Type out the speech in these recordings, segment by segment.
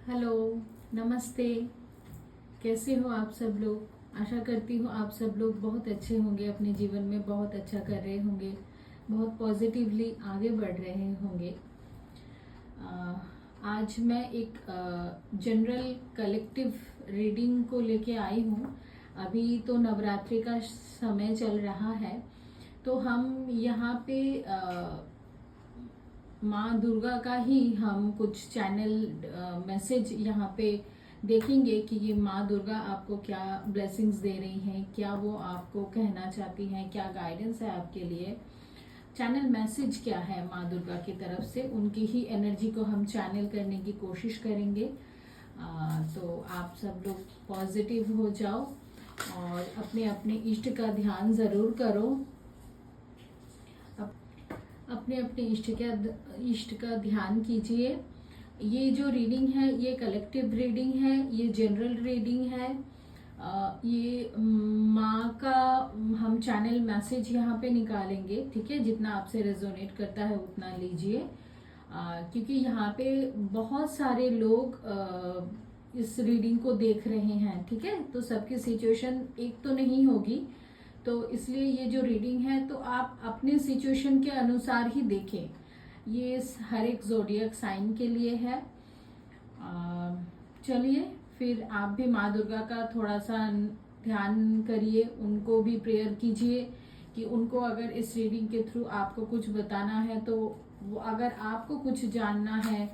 Hello, नमस्ते। कैसे हो आप सब लोग? आशा करती हूँ आप सब लोग बहुत अच्छे होंगे, अपने जीवन में बहुत अच्छा कर रहे होंगे, बहुत पॉजिटिवली आगे बढ़ रहे होंगे। आज मैं एक जनरल कलेक्टिव रीडिंग को लेके आई हूँ। अभी तो नवरात्रि का समय चल रहा है, तो हम यहाँ पे माँ दुर्गा का ही हम कुछ चैनल मैसेज यहाँ पे देखेंगे कि ये माँ दुर्गा आपको क्या ब्लेसिंग्स दे रही हैं, क्या वो आपको कहना चाहती हैं, क्या गाइडेंस है आपके लिए, चैनल मैसेज क्या है माँ दुर्गा की तरफ से। उनकी ही एनर्जी को हम चैनल करने की कोशिश करेंगे। तो आप सब लोग पॉजिटिव हो जाओ और अपने अपने इष्ट का ध्यान ज़रूर करो। अपने अपने इष्ट का ध्यान कीजिए। ये जो रीडिंग है ये कलेक्टिव रीडिंग है, ये जनरल रीडिंग है। ये माँ का हम चैनल मैसेज यहाँ पे निकालेंगे, ठीक है। जितना आपसे रेजोनेट करता है उतना लीजिए, क्योंकि यहाँ पे बहुत सारे लोग इस रीडिंग को देख रहे हैं, ठीक है। तो सबकी सिचुएशन एक तो नहीं होगी, तो इसलिए ये जो रीडिंग है तो आप अपने सिचुएशन के अनुसार ही देखें। ये हर एक जोडियक साइन के लिए है। चलिए फिर आप भी माँ दुर्गा का थोड़ा सा ध्यान करिए, उनको भी प्रेयर कीजिए कि उनको अगर इस रीडिंग के थ्रू आपको कुछ बताना है, तो वो अगर आपको कुछ जानना है,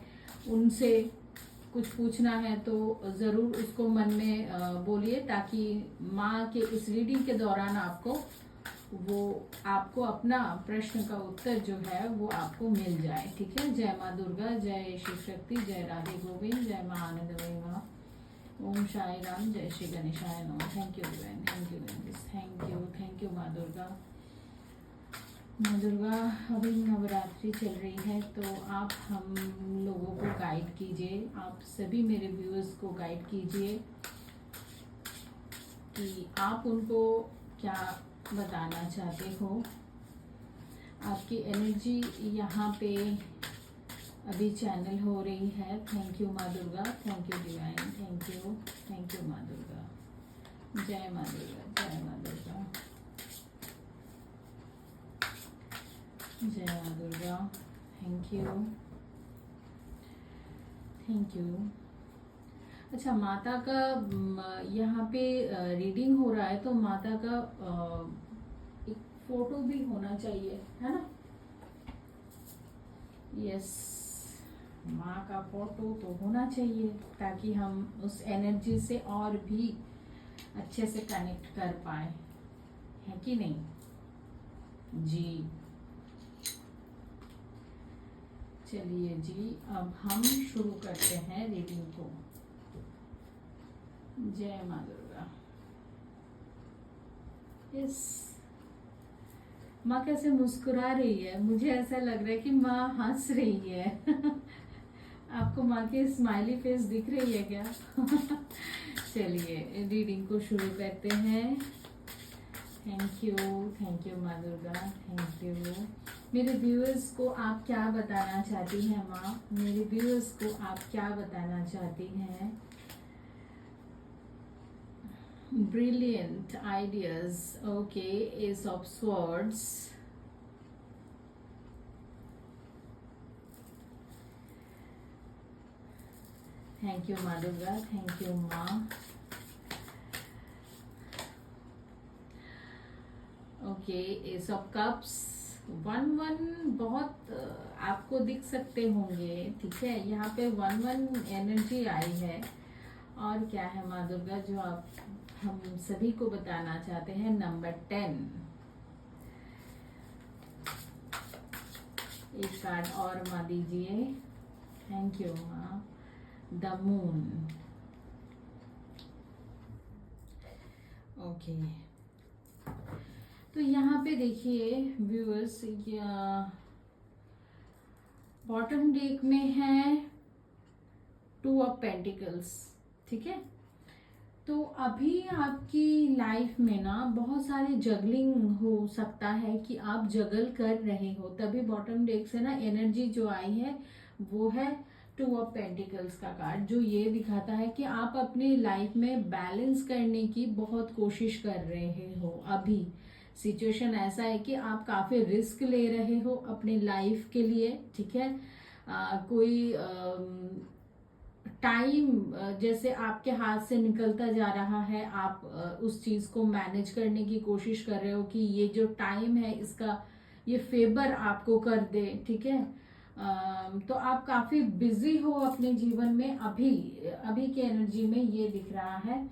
उनसे कुछ पूछना है, तो ज़रूर उसको मन में बोलिए, ताकि माँ के इस रीडिंग के दौरान आपको अपना प्रश्न का उत्तर जो है वो आपको मिल जाए, ठीक है। जय माँ दुर्गा, जय शिव शक्ति, जय राधे गोविंद, जय माँ आनंदमयी माँ। ओम साई राम, जय श्री गणेशाय नमः। Thank you divine, thank you माँ दुर्गा। माँ दुर्गा, अभी नवरात्रि चल रही है, तो आप हम लोगों को गाइड कीजिए, आप सभी मेरे व्यूअर्स को गाइड कीजिए कि आप उनको क्या बताना चाहते हो। आपकी एनर्जी यहाँ पे अभी चैनल हो रही है। थैंक यू माँ Durga, thank you divine, thank you माँ दुर्गा। जय माँ दुर्गा, जय माँ दुर्गा, जय माँ दुर्गा। Thank you. अच्छा, माता का यहाँ पे रीडिंग हो रहा है, तो माता का एक फोटो भी होना चाहिए, है ना। यस, माँ का फोटो तो होना चाहिए, ताकि हम उस एनर्जी से और भी अच्छे से कनेक्ट कर पाए, है कि नहीं जी। चलिए जी, अब हम शुरू करते हैं रीडिंग को। जय माँ दुर्गा। यस, माँ कैसे मुस्कुरा रही है, मुझे ऐसा लग रहा है कि माँ हंस रही है। आपको माँ की स्माइली फेस दिख रही है क्या? चलिए रीडिंग को शुरू करते हैं। थैंक यू माँ दुर्गा, थैंक यू। मेरे व्यूअर्स को आप क्या बताना चाहती हैं माँ? मेरे व्यूअर्स को आप क्या बताना चाहती हैं? Brilliant ideas. Okay, Ace of Swords. Thank you माँ दुर्गा, thank you माँ। ओके, एस ऑफ कप्स, 1-1 बहुत आपको दिख सकते होंगे, ठीक है। यहाँ पे 1-1 एनर्जी आई है। और क्या है माँ दुर्गा जो आप हम सभी को बताना चाहते हैं? नंबर 10। एक कार्ड और माँ दीजिए। थैंक यू माँ। The moon. ओके, तो यहाँ पे देखिए व्यूअर्स, बॉटम डेक में है 2 ऑफ पेंटिकल्स, ठीक है। तो अभी आपकी लाइफ में ना बहुत सारे जगलिंग हो सकता है कि आप जगल कर रहे हो, तभी बॉटम डेक से ना एनर्जी जो आई है वो है टू ऑफ पेंटिकल्स का कार्ड जो ये दिखाता है कि आप अपनी लाइफ में बैलेंस करने की बहुत कोशिश कर रहे हो। अभी सिचुएशन ऐसा है कि आप काफी रिस्क ले रहे हो अपनी लाइफ के लिए, ठीक है। कोई टाइम जैसे आपके हाथ से निकलता जा रहा है, आप उस चीज को मैनेज करने की कोशिश कर रहे हो कि ये जो टाइम है इसका ये फेवर आपको कर दे, ठीक है। तो आप काफी बिजी हो अपने जीवन में, अभी अभी की एनर्जी में ये दिख रहा है,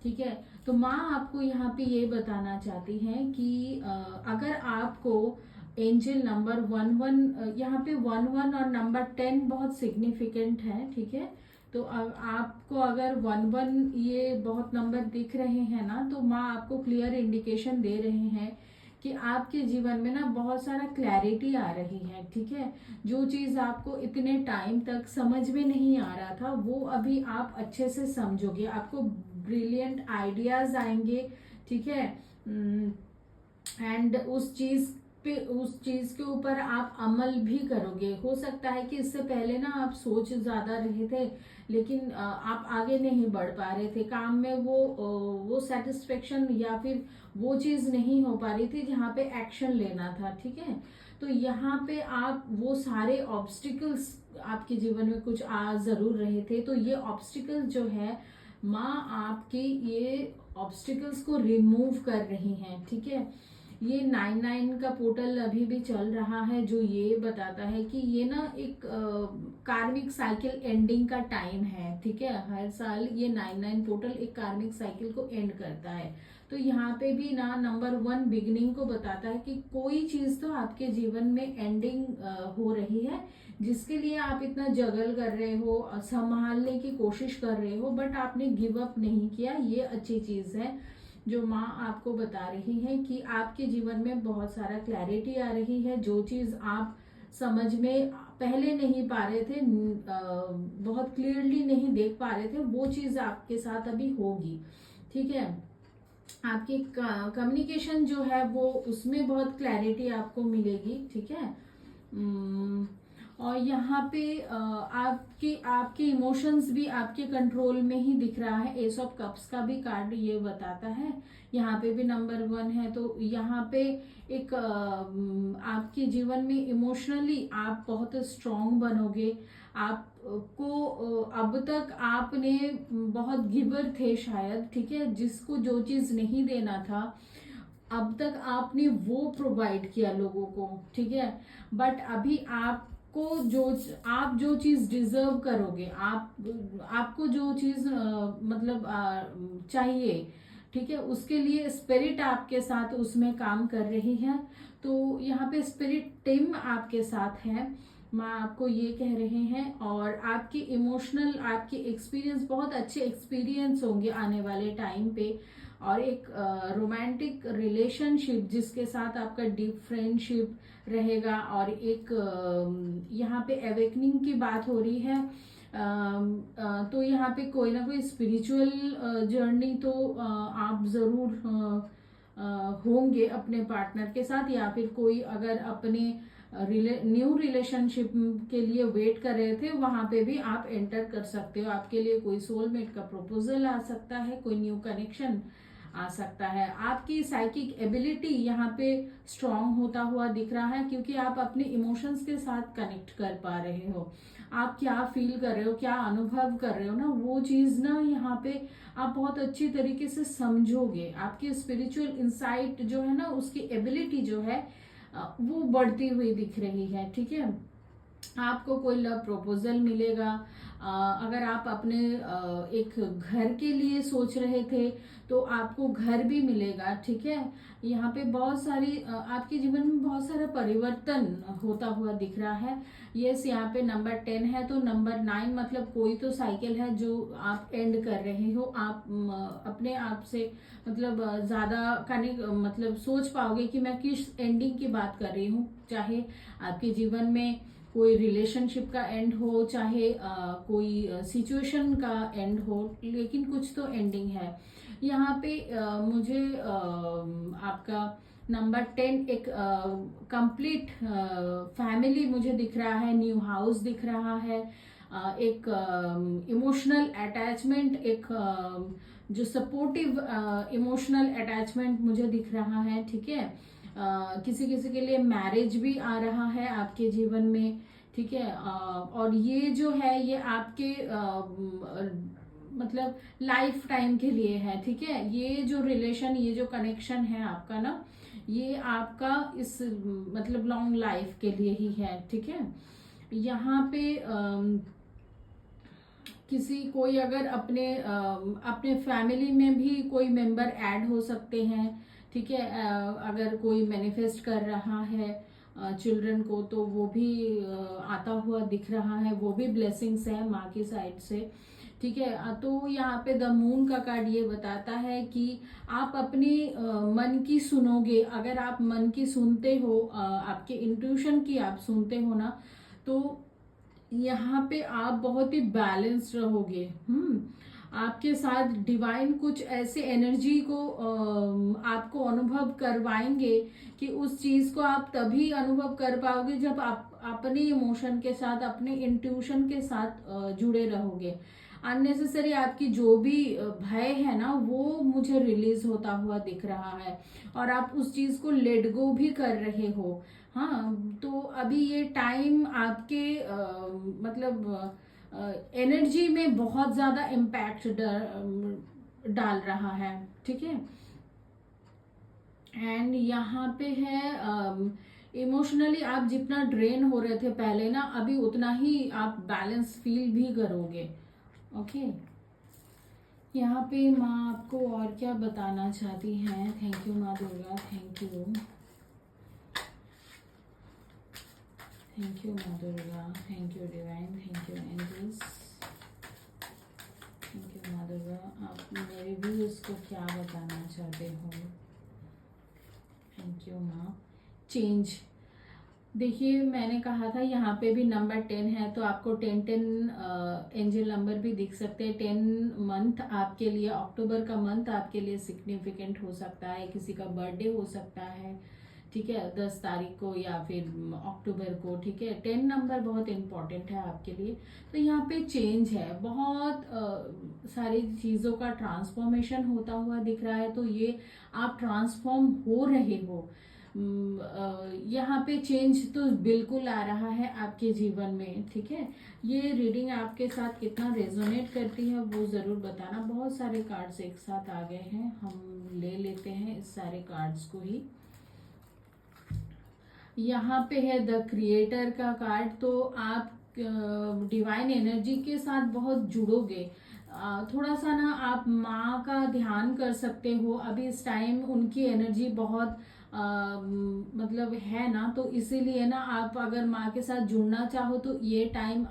ठीक है। तो माँ आपको यहाँ पे ये बताना चाहती है कि अगर आपको एंजल नंबर 11, यहाँ पे 11 और नंबर 10 बहुत सिग्निफिकेंट है, ठीक है। तो आपको अगर 11 ये बहुत नंबर दिख रहे हैं ना, तो माँ आपको क्लियर इंडिकेशन दे रहे हैं कि आपके जीवन में ना बहुत सारा क्लैरिटी आ रही है, ठीक है। जो चीज आपको इतने टाइम तक समझ में नहीं आ रहा था वो अभी आप अच्छे से समझोगे, आपको ब्रिलियंट आइडियाज आएंगे, ठीक है। एंड उस चीज के ऊपर आप अमल भी करोगे। हो सकता है कि इससे पहले ना आप सोच ज्यादा रहे थे लेकिन आप आगे नहीं बढ़ पा रहे थे काम में, वो सेटिस्फेक्शन या फिर वो चीज नहीं हो पा रही थी जहाँ पे एक्शन लेना था, ठीक है। तो यहाँ पे आप वो सारे ऑब्स्टिकल्स आपके जीवन में कुछ आ जरूर रहे थे, तो ये ऑब्स्टिकल्स जो है माँ आपकी ये ऑब्स्टिकल्स को रिमूव कर रही हैं, ठीक है। ये 99 का पोर्टल अभी भी चल रहा है जो ये बताता है कि ये ना एक कार्मिक साइकिल एंडिंग का टाइम है, ठीक है। हर साल ये 99 पोर्टल एक कार्मिक साइकिल को एंड करता है। तो यहाँ पे भी ना नंबर 1 बिगिनिंग को बताता है कि कोई चीज तो आपके जीवन में एंडिंग हो रही है जिसके लिए आप इतना जगल कर रहे हो, संभालने की कोशिश कर रहे हो, बट आपने गिव अप नहीं किया। ये अच्छी चीज है जो माँ आपको बता रही है कि आपके जीवन में बहुत सारा क्लैरिटी आ रही है। जो चीज आप समझ में पहले नहीं पा रहे थे, बहुत क्लियरली नहीं देख पा रहे थे, वो चीज आपके साथ अभी होगी, ठीक है। आपकी कम्युनिकेशन जो है वो उसमें बहुत क्लैरिटी आपको मिलेगी, ठीक है। और यहाँ पे आपके आपके इमोशंस भी आपके कंट्रोल में ही दिख रहा है। एस ऑफ कप्स का भी कार्ड ये बताता है, यहाँ पे भी नंबर 1 है। तो यहाँ पे एक आपके जीवन में इमोशनली आप बहुत स्ट्रांग बनोगे। आपको अब तक आपने बहुत गिवर थे शायद, ठीक है, जिसको जो चीज नहीं देना था अब तक आपने वो प्रोवाइड किया लोगों को, ठीक है। बट अभी आपको आप जो चीज डिजर्व करोगे, आपको जो चीज मतलब चाहिए, ठीक है, उसके लिए स्पिरिट आपके साथ उसमें काम कर रही है। तो यहाँ पे स्पिरिट टीम आपके साथ है, माँ आपको ये कह रहे हैं। और आपकी इमोशनल आपके एक्सपीरियंस बहुत अच्छे एक्सपीरियंस होंगे आने वाले टाइम पे। और एक रोमांटिक रिलेशनशिप जिसके साथ आपका डीप फ्रेंडशिप रहेगा। और एक यहाँ पे अवेकनिंग की बात हो रही है। तो यहाँ पे कोई ना कोई स्पिरिचुअल जर्नी तो आप जरूर होंगे अपने पार्टनर के साथ, या फिर कोई अगर अपने न्यू रिलेशनशिप के लिए वेट कर रहे थे वहां पे भी आप एंटर कर सकते हो। आपके लिए कोई सोलमेट का प्रपोजल आ सकता है, कोई न्यू कनेक्शन आ सकता है। आपकी साइकिक एबिलिटी यहाँ पे स्ट्रांग होता हुआ दिख रहा है क्योंकि आप अपने इमोशंस के साथ कनेक्ट कर पा रहे हो। आप क्या फील कर रहे हो, क्या अनुभव कर रहे हो ना, वो चीज ना यहाँ पे आप बहुत अच्छी तरीके से समझोगे। आपकी स्पिरिचुअल इंसाइट जो है ना, उसकी एबिलिटी जो है वो बढ़ती हुई दिख रही है, ठीक है। आपको कोई लव प्रपोजल मिलेगा। अगर आप अपने एक घर के लिए सोच रहे थे तो आपको घर भी मिलेगा, ठीक है। यहाँ पे बहुत सारी आपके जीवन में बहुत सारा परिवर्तन होता हुआ दिख रहा है। यस, यहाँ पे नंबर 10 है तो नंबर 9 मतलब कोई तो साइकिल है जो आप एंड कर रहे हो। आप अपने आप से मतलब ज्यादा कनेक्ट मतलब सोच पाओगे कि मैं किस एंडिंग की बात कर रही हूँ। चाहे आपके जीवन में कोई रिलेशनशिप का एंड हो, चाहे कोई सिचुएशन का एंड हो, लेकिन कुछ तो एंडिंग है। यहाँ पे मुझे आपका नंबर 10 एक कंप्लीट फैमिली मुझे दिख रहा है, न्यू हाउस दिख रहा है। एक इमोशनल अटैचमेंट, एक जो सपोर्टिव इमोशनल अटैचमेंट मुझे दिख रहा है, ठीक है। किसी किसी के लिए मैरिज भी आ रहा है आपके जीवन में, ठीक है। और ये जो है ये आपके मतलब लाइफ टाइम के लिए है, ठीक है। ये जो रिलेशन, ये जो कनेक्शन है आपका ना, ये आपका इस मतलब लॉन्ग लाइफ के लिए ही है, ठीक है। यहाँ पे किसी कोई अगर अपने फैमिली में भी कोई मेंबर ऐड हो सकते हैं, ठीक है। अगर कोई मैनिफेस्ट कर रहा है चिल्ड्रन को, तो वो भी आता हुआ दिख रहा है, वो भी ब्लेसिंग्स है माँ की साइड से, ठीक है। तो यहाँ पे द मून का कार्ड ये बताता है कि आप अपनी मन की सुनोगे। अगर आप मन की सुनते हो, आपके इंट्यूशन की आप सुनते हो ना, तो यहाँ पे आप बहुत ही बैलेंस्ड रहोगे। आपके साथ डिवाइन कुछ ऐसे एनर्जी को आपको अनुभव करवाएंगे कि उस चीज को आप तभी अनुभव कर पाओगे जब आप अपने इमोशन के साथ, अपने इंट्यूशन के साथ जुड़े रहोगे। अननेसेसरी आपकी जो भी भय है ना, वो मुझे रिलीज होता हुआ दिख रहा है, और आप उस चीज को लेट गो भी कर रहे हो। हाँ, तो अभी ये टाइम आपके मतलब एनर्जी में बहुत ज्यादा इम्पैक्ट डाल रहा है, ठीक है। एंड यहाँ पे है इमोशनली आप जितना ड्रेन हो रहे थे पहले ना, अभी उतना ही आप बैलेंस फील भी करोगे, ओके। यहाँ पे माँ आपको और क्या बताना चाहती हैं? थैंक यू माँ Durga, thank you, thank you माँ Durga, thank you divine, thank you angels, thank you माँ दुर्गा। आप मेरे भी उसको क्या बताना चाहते हो? थैंक यू माँ। चेंज, देखिए मैंने कहा था यहाँ पे भी नंबर 10 है, तो आपको 10-10 एंजल नंबर भी दिख सकते हैं। 10 मंथ आपके लिए, अक्टूबर का मंथ आपके लिए सिग्निफिकेंट हो सकता है। किसी का बर्थडे हो सकता है, ठीक है, 10 तारीख को या फिर अक्टूबर को, ठीक है। 10 नंबर बहुत इंपॉर्टेंट है आपके लिए। तो यहाँ पे चेंज है, बहुत सारी चीज़ों का ट्रांसफॉर्मेशन होता हुआ दिख रहा है। तो ये आप ट्रांसफॉर्म हो रहे हो। यहाँ पे चेंज तो बिल्कुल आ रहा है आपके जीवन में, ठीक है। ये रीडिंग आपके साथ कितना रेजोनेट करती है वो जरूर बताना। बहुत सारे कार्ड्स एक साथ आ गए हैं, हम ले लेते हैं इस सारे कार्ड्स को ही। यहाँ पे है द क्रिएटर का कार्ड, तो आप डिवाइन एनर्जी के साथ बहुत जुड़ोगे। थोड़ा सा ना आप माँ का ध्यान कर सकते हो अभी इस टाइम। उनकी एनर्जी बहुत मतलब है ना, तो इसीलिए ना आप अगर माँ के साथ जुड़ना चाहो तो ये टाइम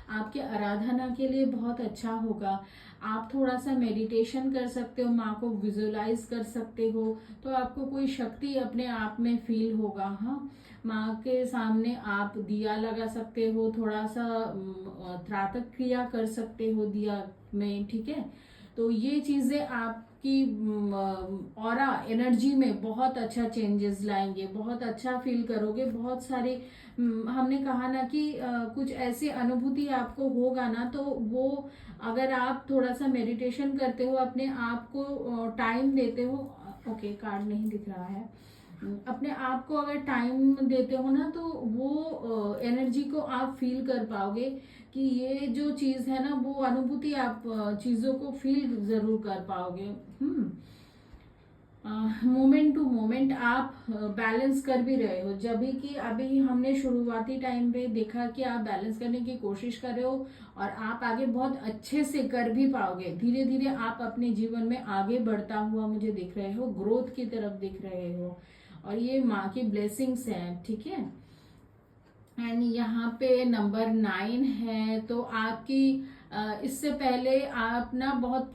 आपके आराधना के लिए बहुत अच्छा होगा। आप थोड़ा सा मेडिटेशन कर सकते हो, माँ को विजुलाइज कर सकते हो, तो आपको कोई शक्ति अपने आप में फील होगा। हाँ, माँ के सामने आप दिया लगा सकते हो, थोड़ा सा त्रातक क्रिया कर सकते हो दिया में, ठीक है। तो ये चीजें आपकी ऑरा एनर्जी में बहुत अच्छा चेंजेस लाएंगे, बहुत अच्छा फील करोगे। बहुत सारे हमने कहा ना कि कुछ ऐसी अनुभूति आपको होगा ना, तो वो अगर आप थोड़ा सा मेडिटेशन करते हो, अपने आप को टाइम देते हो, ओके कार्ड नहीं दिख रहा है, अपने आप को अगर टाइम देते हो ना, तो वो एनर्जी को आप फील कर पाओगे कि ये जो चीज है ना, वो अनुभूति आप चीजों को फील जरूर कर पाओगे। मोमेंट टू मोमेंट आप बैलेंस कर भी रहे हो। जब भी कि अभी हमने शुरुआती टाइम पे देखा कि आप बैलेंस करने की कोशिश कर रहे हो, और आप आगे बहुत अच्छे से कर भी पाओगे। धीरे धीरे आप अपने जीवन में आगे बढ़ता हुआ मुझे दिख रहे हो, ग्रोथ की तरफ दिख रहे हो, और ये माँ की ब्लेसिंग्स हैं, ठीक है। एंड यहाँ पे नंबर 9 है, तो आपकी इससे पहले आप ना बहुत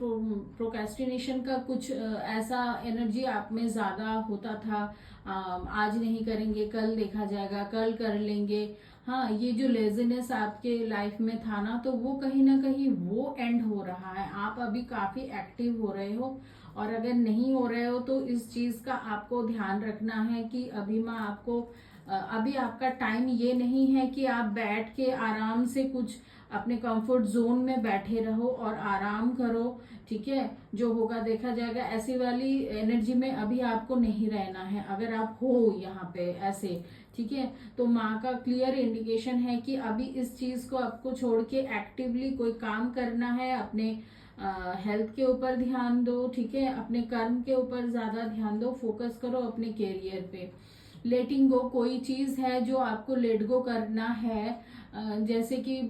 प्रोक्रेस्टिनेशन का कुछ ऐसा एनर्जी आप में ज्यादा होता था। आज नहीं करेंगे, कल देखा जाएगा, कल कर लेंगे। हाँ, ये जो लेजीनेस आपके लाइफ में था ना, तो वो कहीं ना कहीं वो एंड हो रहा है। आप अभी काफी एक्टिव हो रहे हो, और अगर नहीं हो रहे हो तो इस चीज का आपको ध्यान रखना है कि अभी मैं आपको अभी आपका टाइम ये नहीं है कि आप बैठ के आराम से कुछ अपने कंफर्ट जोन में बैठे रहो और आराम करो, ठीक है। जो होगा देखा जाएगा। ऐसी वाली एनर्जी में अभी आपको नहीं रहना है। अगर आप हो यहाँ पे ऐसे, ठीक है, तो माँ का क्लियर इंडिकेशन है कि अभी इस चीज को आपको छोड़ के एक्टिवली कोई काम करना है। अपने हेल्थ के ऊपर ध्यान दो, ठीक है, अपने कर्म के ऊपर ज्यादा ध्यान दो, फोकस करो अपने कैरियर पे। लेटिंग गो, कोई चीज है जो आपको लेट गो करना है, जैसे कि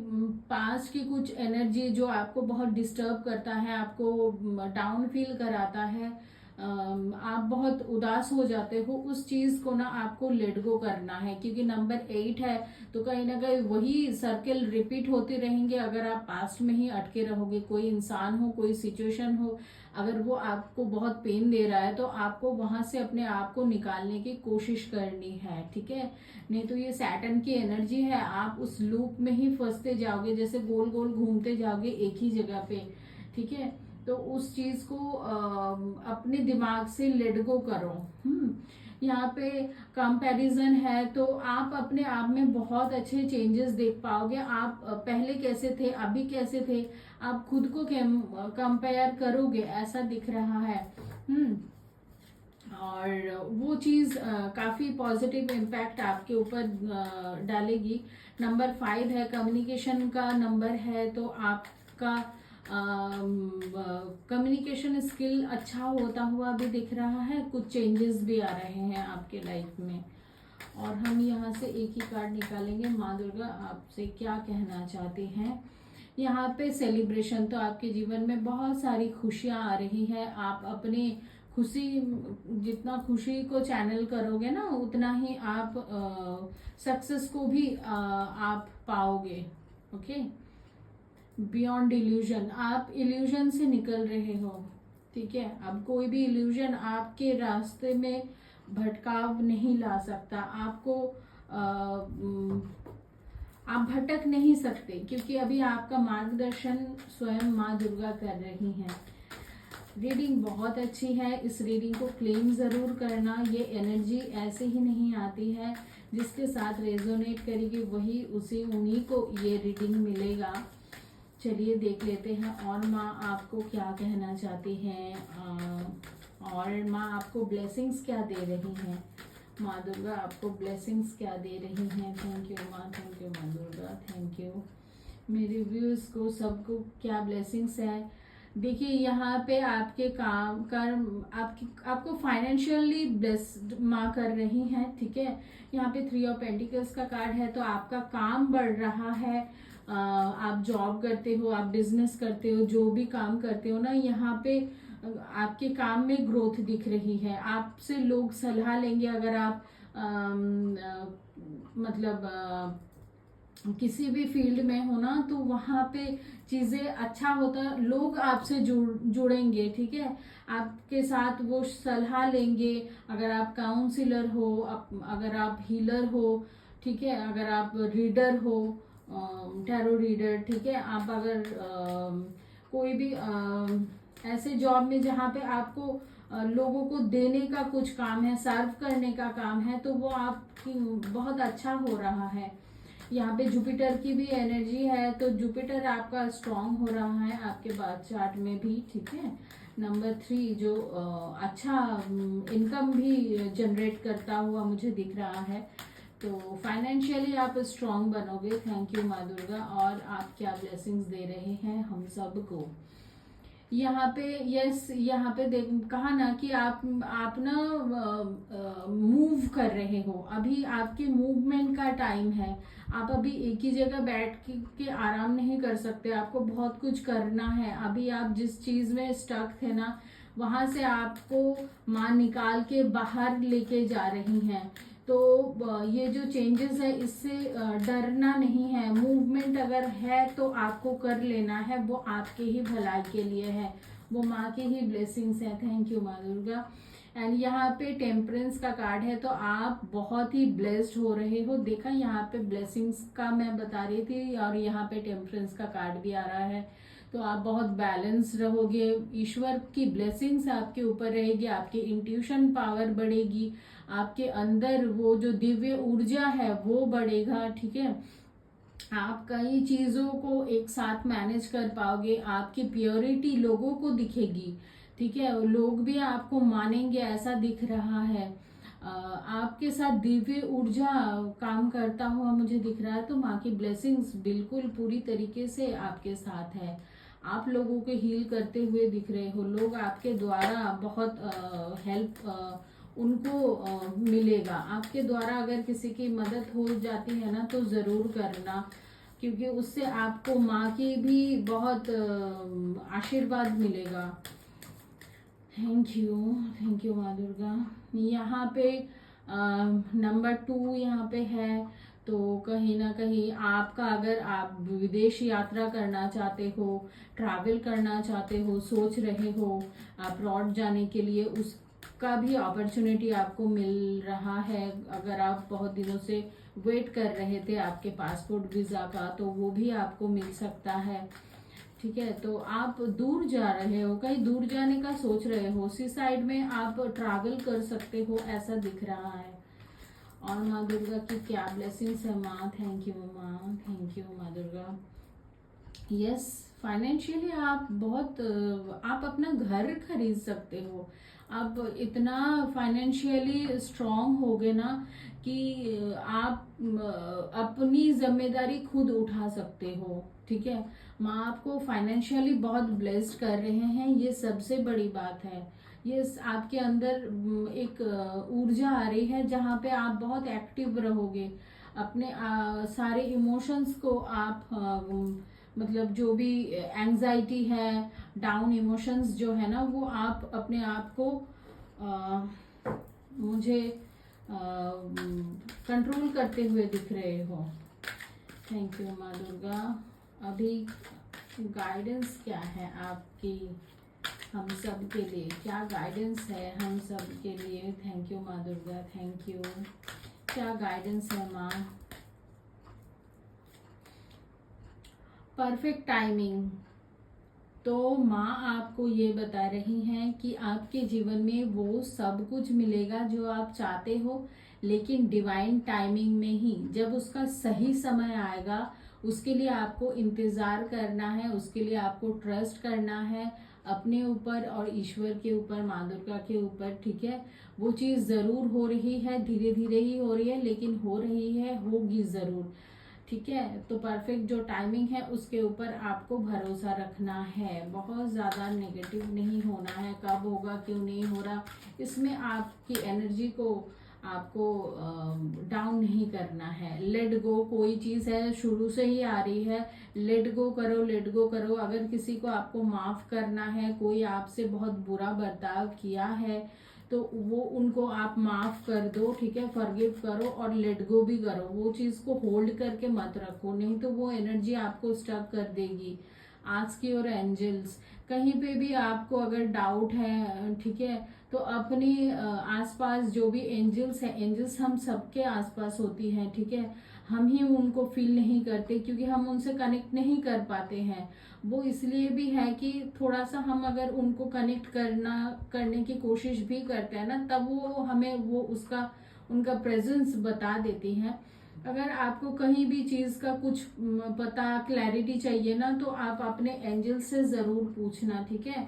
पास्ट की कुछ एनर्जी जो आपको बहुत डिस्टर्ब करता है, आपको डाउन फील कराता है, आप बहुत उदास हो जाते हो, उस चीज को ना आपको लेट गो करना है। क्योंकि नंबर 8 है तो कहीं ना कहीं वही सर्कल रिपीट होते रहेंगे अगर आप पास्ट में ही अटके रहोगे। कोई इंसान हो, कोई सिचुएशन हो, अगर वो आपको बहुत पेन दे रहा है तो आपको वहां से अपने आप को निकालने की कोशिश करनी है, ठीक है। नहीं तो ये सैटर्न की एनर्जी है, आप उस लूप में ही फंसते जाओगे, जैसे गोल गोल घूमते जाओगे एक ही जगह पे, ठीक है। तो उस चीज को अपने दिमाग से लेट गो करो। यहाँ पे कंपैरिजन है तो आप अपने आप में बहुत अच्छे चेंजेस देख पाओगे। आप पहले कैसे थे, अभी कैसे थे, आप खुद को कंपेयर करोगे, ऐसा दिख रहा है। और वो चीज काफी पॉजिटिव इम्पैक्ट आपके ऊपर डालेगी। नंबर 5 है, कम्युनिकेशन का नंबर है, तो आपका कम्युनिकेशन स्किल अच्छा होता हुआ भी दिख रहा है। कुछ चेंजेस भी आ रहे हैं आपके लाइफ में। और हम यहाँ से एक ही कार्ड निकालेंगे। माँ दुर्गा आपसे क्या कहना चाहती हैं। यहाँ पे सेलिब्रेशन, तो आपके जीवन में बहुत सारी खुशियाँ आ रही है। आप अपने खुशी, जितना खुशी को चैनल करोगे ना उतना ही आप सक्सेस को भी आप पाओगे। ओके, बियॉन्ड इल्यूजन, आप इल्यूजन से निकल रहे हो, ठीक है। अब कोई भी इल्यूजन आपके रास्ते में भटकाव नहीं ला सकता। आपको आप भटक नहीं सकते, क्योंकि अभी आपका मार्गदर्शन स्वयं माँ दुर्गा कर रही हैं। रीडिंग बहुत अच्छी है, इस रीडिंग को क्लेम जरूर करना। ये एनर्जी ऐसे ही नहीं आती है, जिसके साथ रेजोनेट करेगी वही उन्हीं को ये रीडिंग मिलेगा। चलिए देख लेते हैं और माँ आपको क्या कहना चाहती हैं, और माँ आपको ब्लेसिंग्स क्या दे रही हैं। माँ दुर्गा आपको ब्लेसिंग्स क्या दे रही हैं। थैंक यू माँ, थैंक यू माँ दुर्गा, थैंक यू। मेरे व्यूअर्स को सबको क्या ब्लेसिंग्स है। देखिए यहाँ पे आपके काम कर्म, आपको फाइनेंशियली ब्लेस्ड माँ कर रही हैं, ठीक है। यहाँ पे 3 ऑफ पेंटिकल्स का कार्ड है, तो आपका काम बढ़ रहा है। आप जॉब करते हो, आप बिजनेस करते हो, जो भी काम करते हो ना, यहाँ पे आपके काम में ग्रोथ दिख रही है। आपसे लोग सलाह लेंगे अगर आप मतलब किसी भी फील्ड में हो ना, तो वहाँ पे चीज़ें अच्छा होता, लोग आपसे जुड़ेंगे, ठीक है। आपके साथ वो सलाह लेंगे। अगर आप काउंसलर हो, अगर आप हीलर हो, ठीक है, अगर आप रीडर हो, टैरो रीडर, ठीक है, आप अगर कोई भी ऐसे जॉब में जहाँ पे आपको लोगों को देने का कुछ काम है, सर्व करने का काम है, तो वो आपकी बहुत अच्छा हो रहा है। यहाँ पे जुपिटर की भी एनर्जी है, तो जुपिटर आपका स्ट्रांग हो रहा है आपके बात चार्ट में भी, ठीक है। नंबर 3 जो अच्छा इनकम भी जनरेट करता हुआ मुझे दिख रहा है, तो फाइनेंशियली आप स्ट्रांग बनोगे। थैंक यू माँ दुर्गा। और आप क्या ब्लेसिंग्स दे रहे हैं हम सबको। यहाँ पे यस, यहाँ पे देख कहा ना कि आप ना मूव कर रहे हो। अभी आपके मूवमेंट का टाइम है। आप अभी एक ही जगह बैठ के आराम नहीं कर सकते, आपको बहुत कुछ करना है। अभी आप जिस चीज में स्टक थे ना, वहां से आपको माँ निकाल के बाहर लेके जा रही हैं। तो ये जो चेंजेस है इससे डरना नहीं है। मूवमेंट अगर है तो आपको कर लेना है, वो आपके ही भलाई के लिए है, वो माँ की ही ब्लेसिंग्स है। थैंक यू माँ दुर्गा। एंड यहाँ पे टेम्परेंस का कार्ड है, तो आप बहुत ही ब्लेस्ड हो रहे हो। देखा यहाँ पे ब्लेसिंग्स का मैं बता रही थी, और यहाँ पे टेम्परेंस का कार्ड भी आ रहा है। तो आप बहुत बैलेंस रहोगे, ईश्वर की ब्लेसिंग्स आपके ऊपर रहेगी, आपकी इंट्यूशन पावर बढ़ेगी, आपके अंदर वो जो दिव्य ऊर्जा है वो बढ़ेगा, ठीक है। आप कई चीजों को एक साथ मैनेज कर पाओगे, आपकी प्योरिटी लोगों को दिखेगी, ठीक है, लोग भी आपको मानेंगे, ऐसा दिख रहा है। आपके साथ दिव्य ऊर्जा काम करता हुआ मुझे दिख रहा है, तो माँ की ब्लेसिंग्स बिल्कुल पूरी तरीके से आपके साथ है। आप लोगों के हील करते हुए दिख रहे हो, लोग आपके द्वारा बहुत हेल्प उनको मिलेगा। आपके द्वारा अगर किसी की मदद हो जाती है ना, तो ज़रूर करना, क्योंकि उससे आपको माँ की भी बहुत आशीर्वाद मिलेगा। थैंक यू माँ दुर्गा। यहाँ पे नंबर 2 यहाँ पे है, तो कहीं ना कहीं आपका, अगर आप विदेश यात्रा करना चाहते हो, ट्रैवल करना चाहते हो, सोच रहे हो अब्रॉड जाने के लिए, उसका भी अपॉर्चुनिटी आपको मिल रहा है। अगर आप बहुत दिनों से वेट कर रहे थे आपके पासपोर्ट वीज़ा का, तो वो भी आपको मिल सकता है, ठीक है। तो आप दूर जा रहे हो, कहीं दूर जाने का सोच रहे हो, सी साइड में आप ट्रैवल कर सकते हो, ऐसा दिख रहा है। और माँ दुर्गा की क्या ब्लेसिंग्स है माँ, थैंक यू माँ, थैंक यू माँ दुर्गा। यस, फाइनेंशियली आप बहुत आप अपना घर खरीद सकते हो। आप इतना फाइनेंशियली स्ट्रांग हो गए ना कि आप अपनी जिम्मेदारी खुद उठा सकते हो, ठीक है। माँ आपको फाइनेंशियली बहुत ब्लेस्ड कर रहे हैं, ये सबसे बड़ी बात है। ये आपके अंदर एक ऊर्जा आ रही है, जहाँ पे आप बहुत एक्टिव रहोगे। अपने सारे इमोशंस को आप मतलब जो भी एंजाइटी है, डाउन इमोशंस जो है ना, वो आप अपने आप को मुझे कंट्रोल करते हुए दिख रहे हो। थैंक यू माँ दुर्गा। अभी गाइडेंस क्या है आपकी हम सब के लिए, क्या गाइडेंस है हम सब के लिए? थैंक यू माँ दुर्गा, थैंक यू। क्या गाइडेंस है माँ? Perfect timing. तो माँ आपको ये बता रही हैं कि आपके जीवन में वो सब कुछ मिलेगा जो आप चाहते हो, लेकिन डिवाइन टाइमिंग में ही। जब उसका सही समय आएगा, उसके लिए आपको इंतजार करना है, उसके लिए आपको ट्रस्ट करना है अपने ऊपर और ईश्वर के ऊपर, माँ दुर्गा के ऊपर, ठीक है। वो चीज़ ज़रूर हो रही है, धीरे धीरे ही हो रही है, लेकिन हो रही है, होगी ज़रूर, ठीक है। तो परफेक्ट जो टाइमिंग है उसके ऊपर आपको भरोसा रखना है, बहुत ज़्यादा नेगेटिव नहीं होना है। कब होगा, क्यों नहीं हो रहा, इसमें आपकी एनर्जी को आपको डाउन नहीं करना है। लेट गो, कोई चीज़ है शुरू से ही आ रही है, लेट गो करो, लेट गो करो। अगर किसी को आपको माफ़ करना है, कोई आपसे बहुत बुरा बर्ताव किया है, तो वो उनको आप माफ कर दो, ठीक है, फॉरगिव करो और लेट गो भी करो। वो चीज को होल्ड करके मत रखो, नहीं तो वो एनर्जी आपको स्टक कर देगी। आज की और एंजल्स, कहीं पे भी आपको अगर डाउट है, ठीक है, तो अपनी आसपास जो भी एंजल्स है, एंजल्स हम सबके आसपास होती हैं, ठीक है। हम ही उनको फील नहीं करते, क्योंकि हम उनसे कनेक्ट नहीं कर पाते हैं। वो इसलिए भी है कि थोड़ा सा हम अगर उनको कनेक्ट करने की कोशिश भी करते हैं ना, तब वो हमें वो उसका उनका प्रेजेंस बता देती हैं। अगर आपको कहीं भी चीज का कुछ पता, क्लैरिटी चाहिए ना, तो आप अपने एंजल से जरूर पूछना, ठीक है।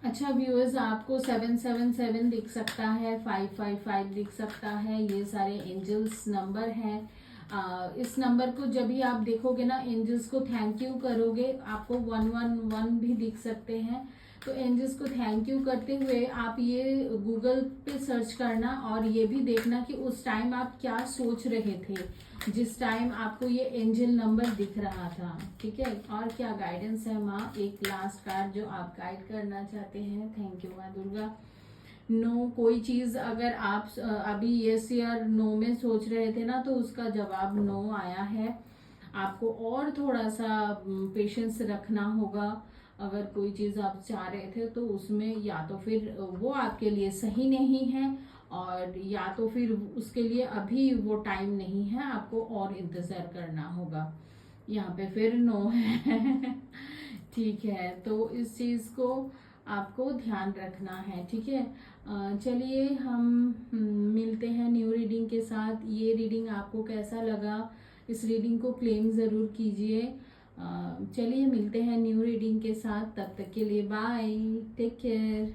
अच्छा व्यूअर्स, आपको 777 दिख सकता है, 555 दिख सकता है, ये सारे एंजल्स नंबर हैं। इस नंबर को जब भी आप देखोगे ना, एंजल्स को थैंक यू करोगे, आपको 111 भी दिख सकते हैं। तो एंजल्स को थैंक यू करते हुए आप ये गूगल पे सर्च करना, और ये भी देखना कि उस टाइम आप क्या सोच रहे थे जिस टाइम आपको ये एंजल नंबर दिख रहा था, ठीक है। और क्या गाइडेंस है माँ? एक लास्ट कार्ड जो आप गाइड करना चाहते हैं। थैंक यू माँ दुर्गा। नो, कोई चीज अगर आप अभी यस या नो में सोच रहे थे ना, तो उसका जवाब नो आया है। आपको और थोड़ा सा पेशेंस रखना होगा। अगर कोई चीज आप चाह रहे थे, तो उसमें या तो फिर वो आपके लिए सही नहीं है, और या तो फिर उसके लिए अभी वो टाइम नहीं है, आपको और इंतजार करना होगा। यहाँ पे फिर नो है ठीक है, तो इस चीज को आपको ध्यान रखना है, ठीक है। चलिए हम मिलते हैं न्यू रीडिंग के साथ। ये रीडिंग आपको कैसा लगा, इस रीडिंग को क्लेम ज़रूर कीजिए। चलिए मिलते हैं न्यू रीडिंग के साथ, तब तक के लिए बाय, टेक केयर।